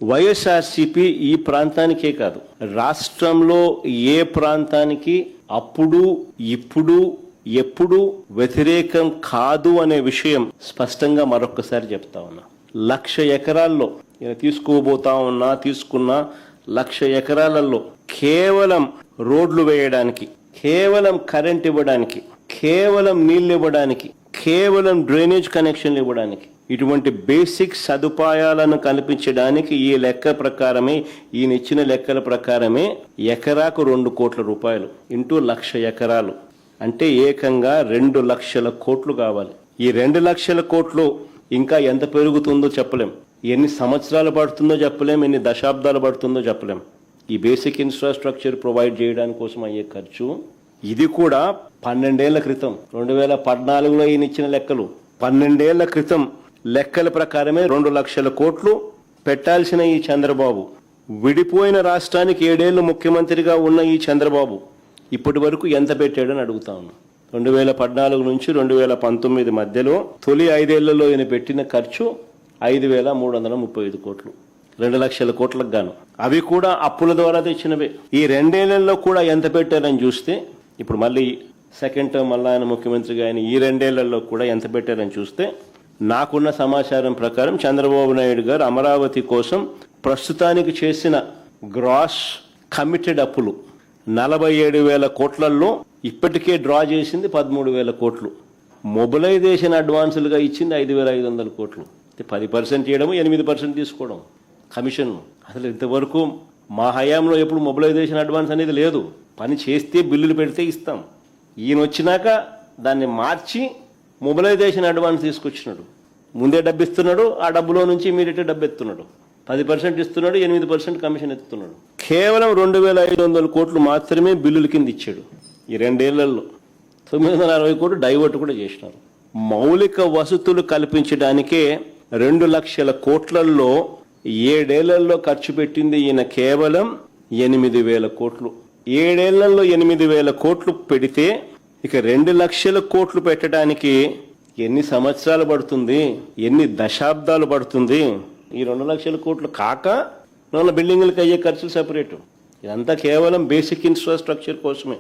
వైఎస్ఆర్సీపీ ఈ ప్రాంతానికే కాదు, రాష్ట్రంలో ఏ ప్రాంతానికి అప్పుడు ఇప్పుడు ఎప్పుడు వ్యతిరేకం కాదు అనే విషయం స్పష్టంగా మరొకసారి చెప్తా ఉన్నా. 1,00,000 ఎకరాల్లో తీసుకున్న 1,00,000 ఎకరాలలో కేవలం రోడ్లు వేయడానికి, కేవలం కరెంట్ ఇవ్వడానికి, కేవలం నీళ్లు ఇవ్వడానికి, కేవలం డ్రైనేజ్ కనెక్షన్లు ఇవ్వడానికి, ఇటువంటి బేసిక్ సదుపాయాలను కల్పించడానికి ఈ లెక్క ప్రకారమే, ఈయనిచ్చిన లెక్కల ప్రకారమే ఎకరాకు 2 కోట్ల రూపాయలు ఇంటూ 1,00,000 ఎకరాలు అంటే ఏకంగా 2 లక్షల కోట్లు కావాలి. ఈ 2 లక్షల కోట్లు ఇంకా ఎంత పెరుగుతుందో చెప్పలేం, ఎన్ని సంవత్సరాలు పడుతుందో చెప్పలేం, ఎన్ని దశాబ్దాలు పడుతుందో చెప్పలేం. ఈ బేసిక్ ఇన్ఫ్రాస్ట్రక్చర్ ప్రొవైడ్ చేయడానికి కోసం అయ్యే ఖర్చు ఇది కూడా 12 ఏళ్ల క్రితం 2014లో ఈయన ఇచ్చిన లెక్కలు, 12 ఏళ్ల క్రితం లెక్కల ప్రకారమే 2 లక్షల కోట్లు పెట్టాల్సిన ఈ చంద్రబాబు, విడిపోయిన రాష్ట్రానికి 7 ఏళ్లు ముఖ్యమంత్రిగా ఉన్న ఈ చంద్రబాబు ఇప్పటి వరకు ఎంత పెట్టాడని అడుగుతా ఉన్నా. 2014 నుంచి 2019 మధ్యలో తొలి 5 ఏళ్లలో ఈయన పెట్టిన ఖర్చు 5,335 కోట్లు, 2 లక్షల కోట్లకు గాను. అవి కూడా అప్పుల ద్వారా తెచ్చినవే. ఈ 2 ఏళ్లలో కూడా ఎంత పెట్టారని చూస్తే, ఇప్పుడు మళ్ళీ సెకండ్ టర్మ్ మళ్ళీ ఆయన ముఖ్యమంత్రిగా ఆయన ఈ 2 ఏళ్లలో కూడా ఎంత పెట్టారని చూస్తే, నాకున్న సమాచారం ప్రకారం చంద్రబాబు నాయుడు గారు అమరావతి కోసం ప్రస్తుతానికి చేసిన గ్రాస్ కమిటెడ్ అప్పులు 47,000 కోట్లలో ఇప్పటికే డ్రా చేసింది 13,000 కోట్లు, మొబిలైజేషన్ అడ్వాన్సులుగా ఇచ్చింది 5,500 కోట్లు. 10% చేయడము, 8% తీసుకోవడం కమిషన్. అసలు ఇంతవరకు మా హయాంలో ఎప్పుడు మొబిలైజేషన్ అడ్వాన్స్ అనేది లేదు. పని చేస్తే బిల్లులు పెడితే ఇస్తాం. ఈయన వచ్చినాక దాన్ని మార్చి మొబిలైజేషన్ అడ్వాన్స్ తీసుకొచ్చినాడు. ముందే డబ్బు ఇస్తున్నాడు, ఆ డబ్బులో నుంచి ఇమీడియట్గా డబ్బు ఎత్తున్నాడు. 10% ఇస్తున్నాడు, 8% కమిషన్ ఎత్తున్నాడు. కేవలం 2,500 కోట్లు మాత్రమే బిల్లుల కింద ఇచ్చాడు. ఈ 2 ఏళ్లలో 960 కోట్లు డైవర్ట్ కూడా చేసినారు. మౌలిక వసతులు కల్పించడానికే 2 లక్షల కోట్లలో 7 ఏళ్లలో ఖర్చు పెట్టింది ఈయన కేవలం 8,000 కోట్లు. 7 ఏళ్లలో 8,000 కోట్లు పెడితే ఇక 2 లక్షల కోట్లు పెట్టడానికి ఎన్ని సంవత్సరాలు పడుతుంది, ఎన్ని దశాబ్దాలు పడుతుంది? ఈ 2 లక్షల కోట్లు కాక బిల్డింగ్లకు అయ్యే ఖర్చులు సెపరేటు. ఇదంతా కేవలం బేసిక్ ఇన్ఫ్రాస్ట్రక్చర్ కోసమే.